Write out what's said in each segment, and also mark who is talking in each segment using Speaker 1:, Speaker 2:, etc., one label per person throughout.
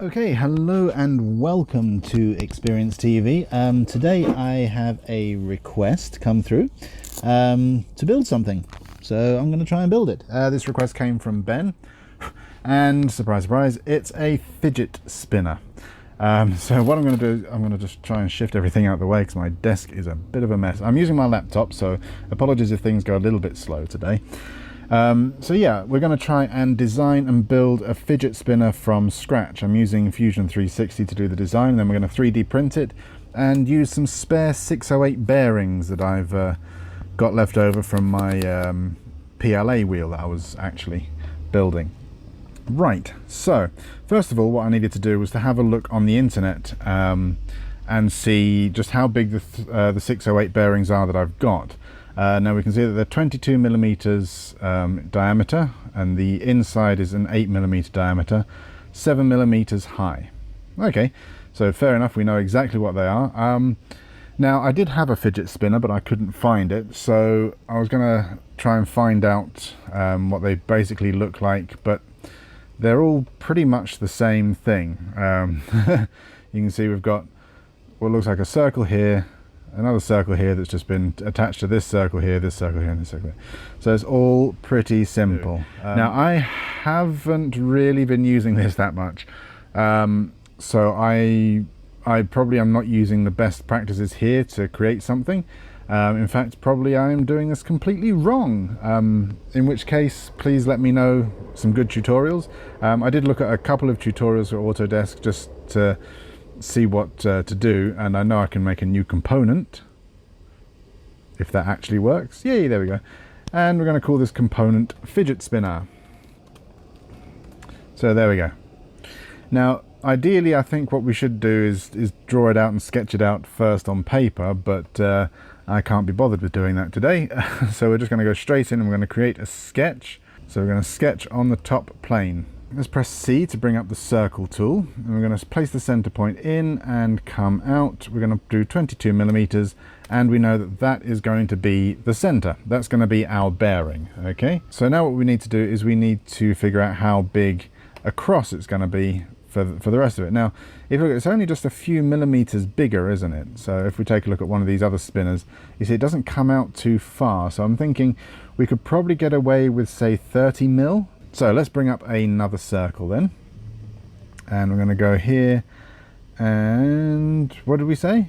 Speaker 1: Okay, hello and welcome to Xperienced TV. Today I have a request come through to build something. So I'm going to try and build it. This request came from Ben and surprise, surprise, it's a fidget spinner. So what I'm going to do, I'm going to just try and shift everything out of the way because my desk is a bit of a mess. I'm using my laptop, so apologies if things go a little bit slow today. So yeah, we're going to try and design and build a fidget spinner from scratch. I'm using Fusion 360 to do the design, and then we're going to 3D print it and use some spare 608 bearings that I've got left over from my PLA wheel that I was actually building. Right, so first of all what I needed to do was to have a look on the internet and see just how big the 608 bearings are that I've got. Now we can see that they're 22 millimeters diameter, and the inside is an 8 millimeter diameter, 7 millimeters high. Okay, so fair enough, we know exactly what they are. Now I did have a fidget spinner, but I couldn't find it, so I was going to try and find out what they basically look like, but they're all pretty much the same thing. You can see we've got what looks like a circle here, another circle here that's just been attached to this circle here, this circle here, and this circle here. So it's all pretty simple. Now I haven't really been using this that much, so I probably am not using the best practices here to create something. In fact, probably I am doing this completely wrong, in which case please let me know some good tutorials. I did look at a couple of tutorials for Autodesk just to see what to do, and I know I can make a new component if that actually works. Yay, there we go. And we're going to call this component fidget spinner. So there we go. Now ideally I think what we should do is draw it out and sketch it out first on paper, but I can't be bothered with doing that today. So we're just going to go straight in and we're going to create a sketch. So we're going to sketch on the top plane. Let's press C to bring up the circle tool, and we're going to place the center point in and come out. We're going to do 22 millimeters, and we know that that is going to be the center. That's going to be our bearing. Okay, so now what we need to do is we need to figure out how big across it's going to be for the rest of it. Now if you look, it's only just a few millimeters bigger, isn't it? So if we take a look at one of these other spinners, you see it doesn't come out too far, so I'm thinking we could probably get away with, say, 30 mil. So let's bring up another circle then, and we're going to go here, and what did we say?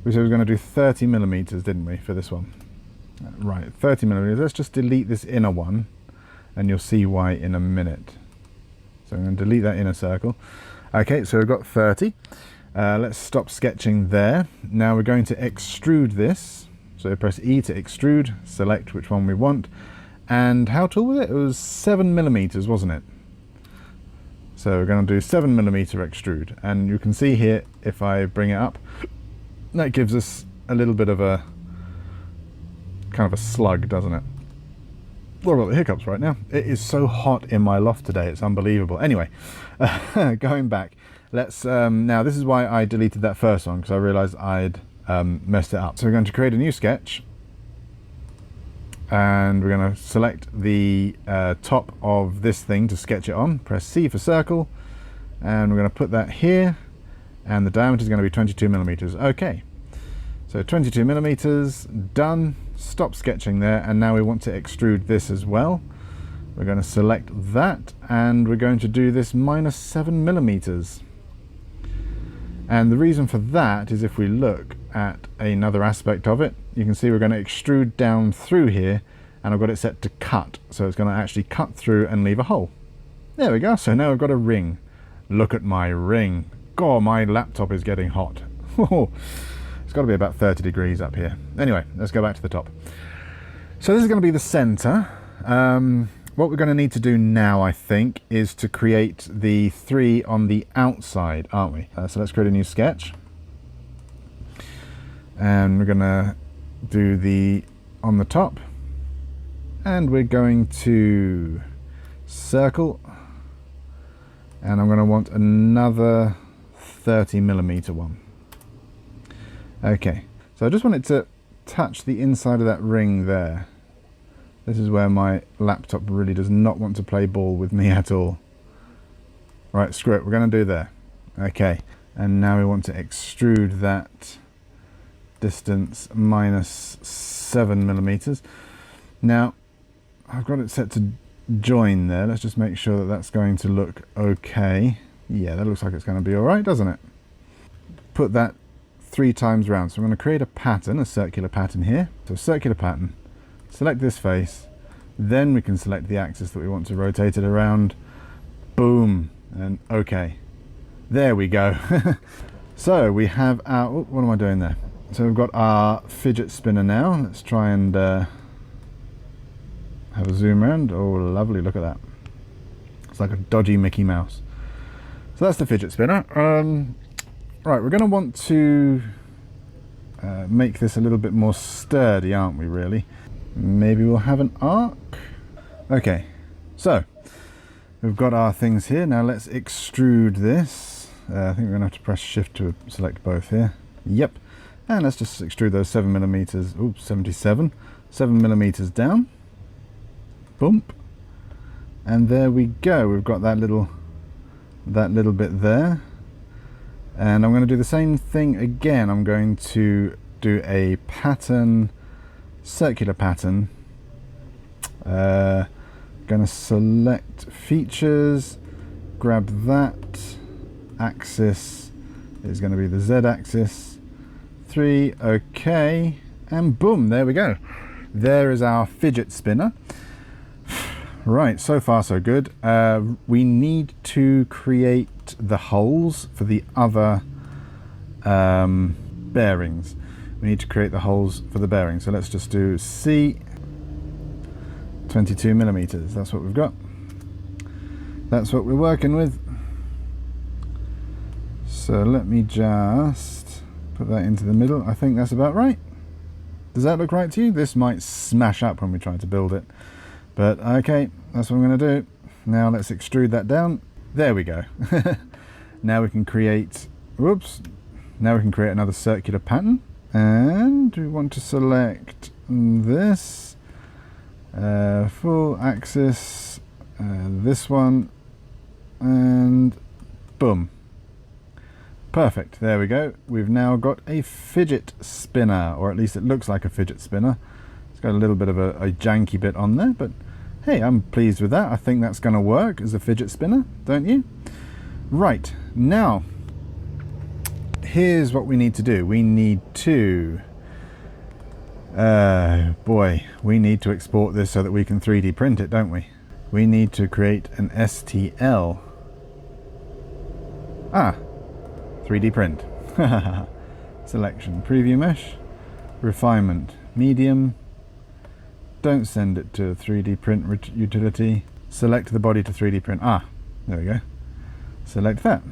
Speaker 1: We said we were going to do 30 millimeters, didn't we, for this one? Right, 30 millimeters. Let's just delete this inner one, and you'll see why in a minute. So I'm going to delete that inner circle. Okay, so we've got 30. Let's stop sketching there. Now we're going to extrude this. So press E to extrude, select which one we want. And how tall was it? It was 7 millimeters, wasn't it? So we're going to do 7 millimeter extrude. And you can see here, if I bring it up, that gives us a little bit of a kind of a slug, doesn't it? What about the hiccups right now? It is so hot in my loft today, it's unbelievable. Anyway, going back, let's now this is why I deleted that first one, because I realized I'd messed it up. So we're going to create a new sketch, and we're going to select the top of this thing to sketch it on. Press C for circle, and we're going to put that here, and the diameter is going to be 22 millimeters. Okay, so 22 millimeters, done. Stop sketching there, and now we want to extrude this as well. We're going to select that, and we're going to do this -7 millimeters. And the reason for that is if we look at another aspect of it, you can see we're going to extrude down through here, and I've got it set to cut, so it's going to actually cut through and leave a hole. There we go. So now we've got a ring. Look at my ring. God, my laptop is getting hot. It's got to be about 30 degrees up here. Anyway, let's go back to the top. So this is going to be the center. What we're going to need to do now, I think, is to create the 3 on the outside, aren't we? So let's create a new sketch. And we're going to do the on the top. And we're going to circle. And I'm going to want another 30 millimeter one. Okay, so I just want it to touch the inside of that ring there. This is where my laptop really does not want to play ball with me at all. Right, screw it, we're going to do there. Okay, and now we want to extrude that distance minus 7 millimeters. Now, I've got it set to join there. Let's just make sure that that's going to look okay. Yeah, that looks like it's going to be all right, doesn't it? Put that 3 times round. So I'm going to create a pattern, a circular pattern here. So circular pattern, select this face, then we can select the axis that we want to rotate it around. Boom, and okay. There we go. So we have our, oh, what am I doing there? So we've got our fidget spinner now. Let's try and have a zoom around. Oh, lovely, look at that. It's like a dodgy Mickey Mouse. So that's the fidget spinner. Right, we're going to want to make this a little bit more sturdy, aren't we, really? Maybe we'll have an arc. Okay, so we've got our things here. Now let's extrude this. I think we're going to have to press shift to select both here. Yep. And let's just extrude those 7 millimeters. Oops, 77. 7 millimeters down. Bump. And there we go. We've got that little bit there. And I'm going to do the same thing again. I'm going to do a pattern, circular pattern. Going to select features, grab that. Axis is going to be the Z axis. 3, okay, and boom, there we go. There is our fidget spinner. Right, so far so good. We need to create the holes for the other bearings. We need to create the holes for the bearings. So let's just do C, 22 millimeters. That's what we've got. That's what we're working with. So let me just put that into the middle. I think that's about right. Does that look right to you? This might smash up when we try to build it. But okay, that's what I'm going to do. Now let's extrude that down. There we go. Now we can create, whoops. Now we can create another circular pattern. And we want to select this. Full axis. This one. And boom. Perfect, there we go. We've now got a fidget spinner, or at least it looks like a fidget spinner. It's got a little bit of a janky bit on there, but hey, I'm pleased with that. I think that's going to work as a fidget spinner, don't you? Right, now, here's what we need to do. We need to, we need to export this so that we can 3D print it, don't we? We need to create an STL. 3D print. Selection, preview mesh, refinement, medium. Don't send it to 3D print utility. Select the body to 3D print. There we go. Select that.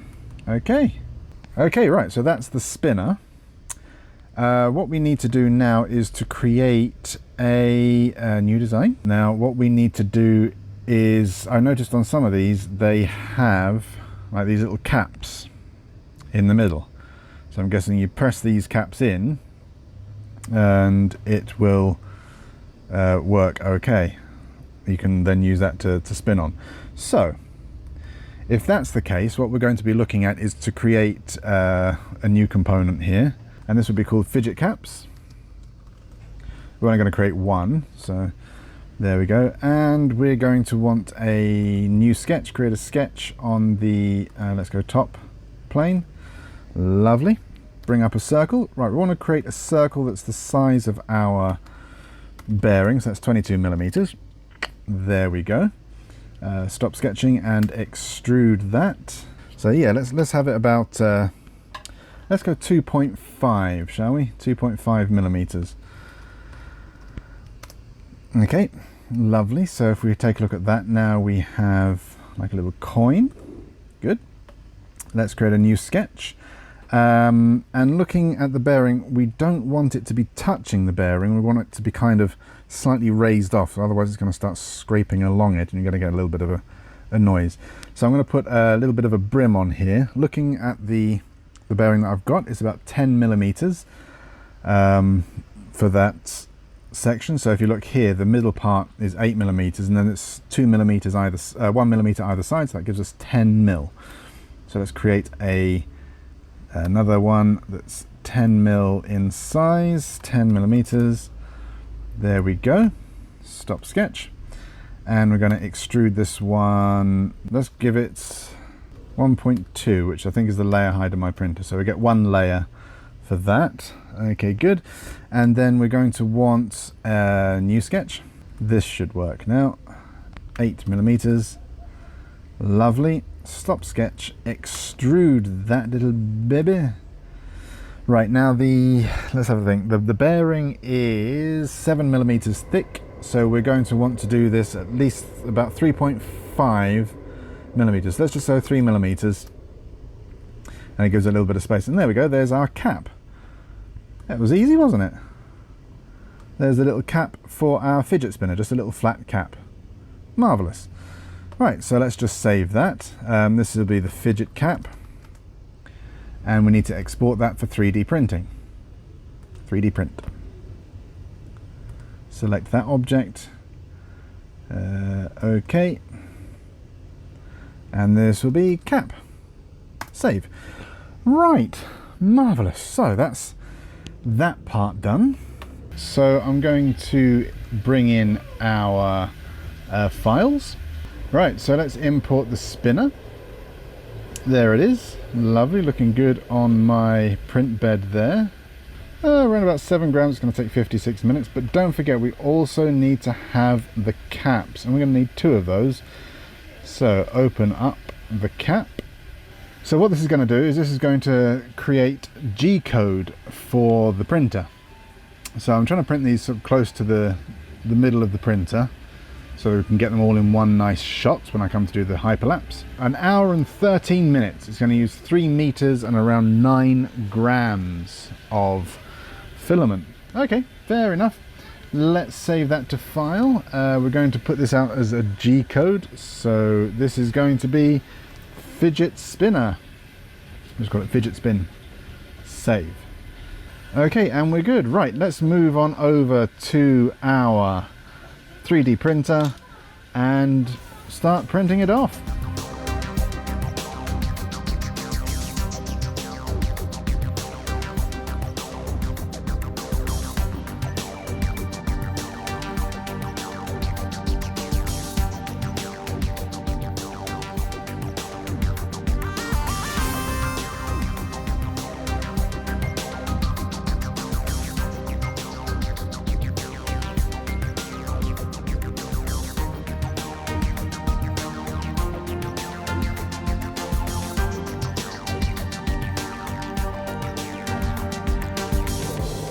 Speaker 1: Okay. Okay, right, so that's the spinner. What we need to do now is to create a new design. Now, what we need to do is, I noticed on some of these, they have like these little caps in the middle. So I'm guessing you press these caps in and it will work okay. You can then use that to spin on. So if that's the case, what we're going to be looking at is to create a new component here, and this would be called fidget caps. We're only going to create one, so there we go. And we're going to want a new sketch, create a sketch on the let's go top plane. Lovely. Bring up a circle. Right, we want to create a circle that's the size of our bearings. That's 22 millimeters. There we go. Stop sketching and extrude that. So yeah, let's have it about let's go 2.5, shall we? 2.5 millimeters. Okay, lovely. So if we take a look at that now, we have like a little coin. Good. Let's create a new sketch. And looking at the bearing, we don't want it to be touching the bearing. We want it to be kind of slightly raised off, otherwise it's going to start scraping along it and you're going to get a little bit of a noise. So I'm going to put a little bit of a brim on here. Looking at the bearing that I've got, it's about 10 millimeters for that section. So if you look here, the middle part is 8mm, and then it's 2mm either, 1mm either side, so that gives us 10 mil. So let's create another one that's 10 mil in size, 10mm. There we go. Stop sketch. And we're going to extrude this one. Let's give it 1.2, which I think is the layer height of my printer. So we get one layer for that. Okay, good. And then we're going to want a new sketch. This should work now. 8mm. Lovely. Stop sketch. Extrude that little baby. Right, now let's have a think. The bearing is 7mm thick. So we're going to want to do this at least about 3.5mm. Let's just go 3mm, and it gives a little bit of space. And there we go, there's our cap. That was easy, wasn't it? There's the little cap for our fidget spinner, just a little flat cap. Marvelous. Right, so let's just save that. This will be the fidget cap, and we need to export that for 3D printing. 3D print. Select that object. OK. And this will be cap. Save. Right, marvelous. So that's that part done. So I'm going to bring in our files. Right, so let's import the spinner. There it is. Lovely, looking good on my print bed there. Around about 7 grams, it's going to take 56 minutes, but don't forget we also need to have the caps, and we're going to need 2 of those. So open up the cap. So what this is going to do is this is going to create G-code for the printer. So I'm trying to print these sort of close to the middle of the printer, so we can get them all in one nice shot when I come to do the hyperlapse. 1 hour and 13 minutes. It's going to use 3 meters and around 9 grams of filament. Okay, fair enough. Let's save that to file. We're going to put this out as a G-code. So this is going to be fidget spinner. Just call it fidget spin. Save. Okay, and we're good. Right, let's move on over to our 3D printer and start printing it off.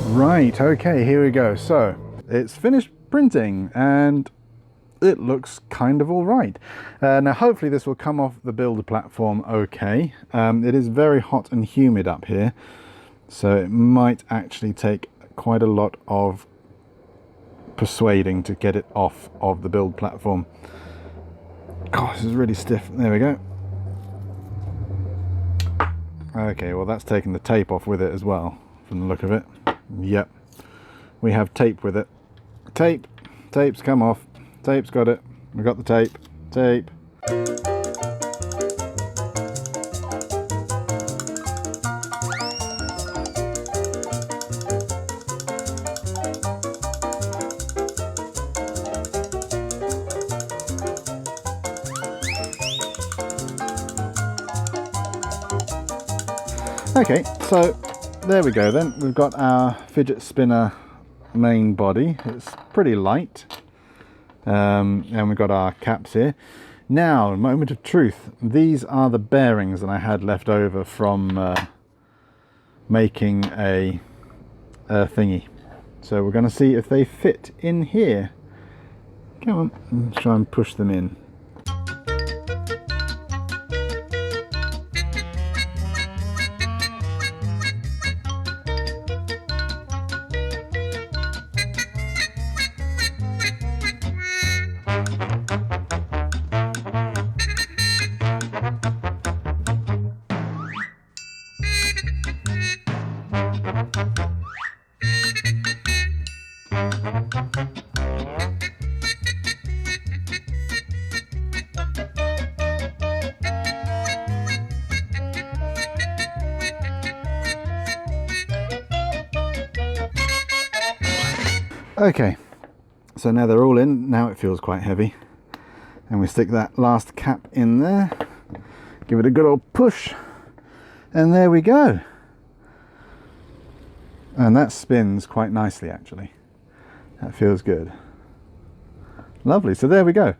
Speaker 1: Right, okay, here we go. So it's finished printing and it looks kind of all right. Now hopefully this will come off the builder platform okay. It is very hot and humid up here, so it might actually take quite a lot of persuading to get it off of the build platform. God, this is really stiff. There we go. Okay, well that's taken the tape off with it as well, from the look of it. Yep, we have tape with it. Tape's come off. Tape's got it. We got the tape. Tape. Okay, so there we go then. We've got our fidget spinner main body. It's pretty light. And we've got our caps here. Now, moment of truth. These are the bearings that I had left over from making a thingy. So we're going to see if they fit in here. Come on, let's try and push them in. Okay, so now they're all in. Now it feels quite heavy, and we stick that last cap in there, give it a good old push, and there we go. And that spins quite nicely, actually. That feels good. Lovely. So there we go.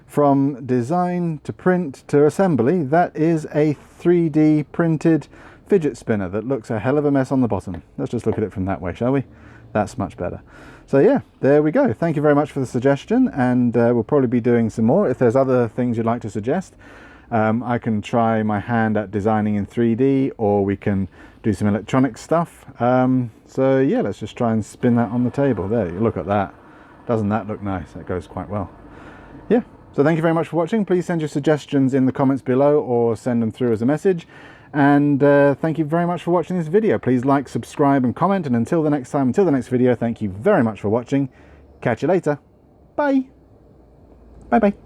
Speaker 1: From design to print to assembly, that is a 3D printed fidget spinner that looks a hell of a mess on the bottom. Let's just look at it from that way, shall we? That's much better. So yeah, there we go. Thank you very much for the suggestion, and we'll probably be doing some more. If there's other things you'd like to suggest, I can try my hand at designing in 3D, or we can do some electronic stuff. So yeah, let's just try and spin that on the table. There, you look at that. Doesn't that look nice? That goes quite well. Yeah, so thank you very much for watching. Please send your suggestions in the comments below, or send them through as a message. And thank you very much for watching this video. Please like, subscribe and comment, and until the next time, until the next video, thank you very much for watching. Catch you later. Bye. Bye bye.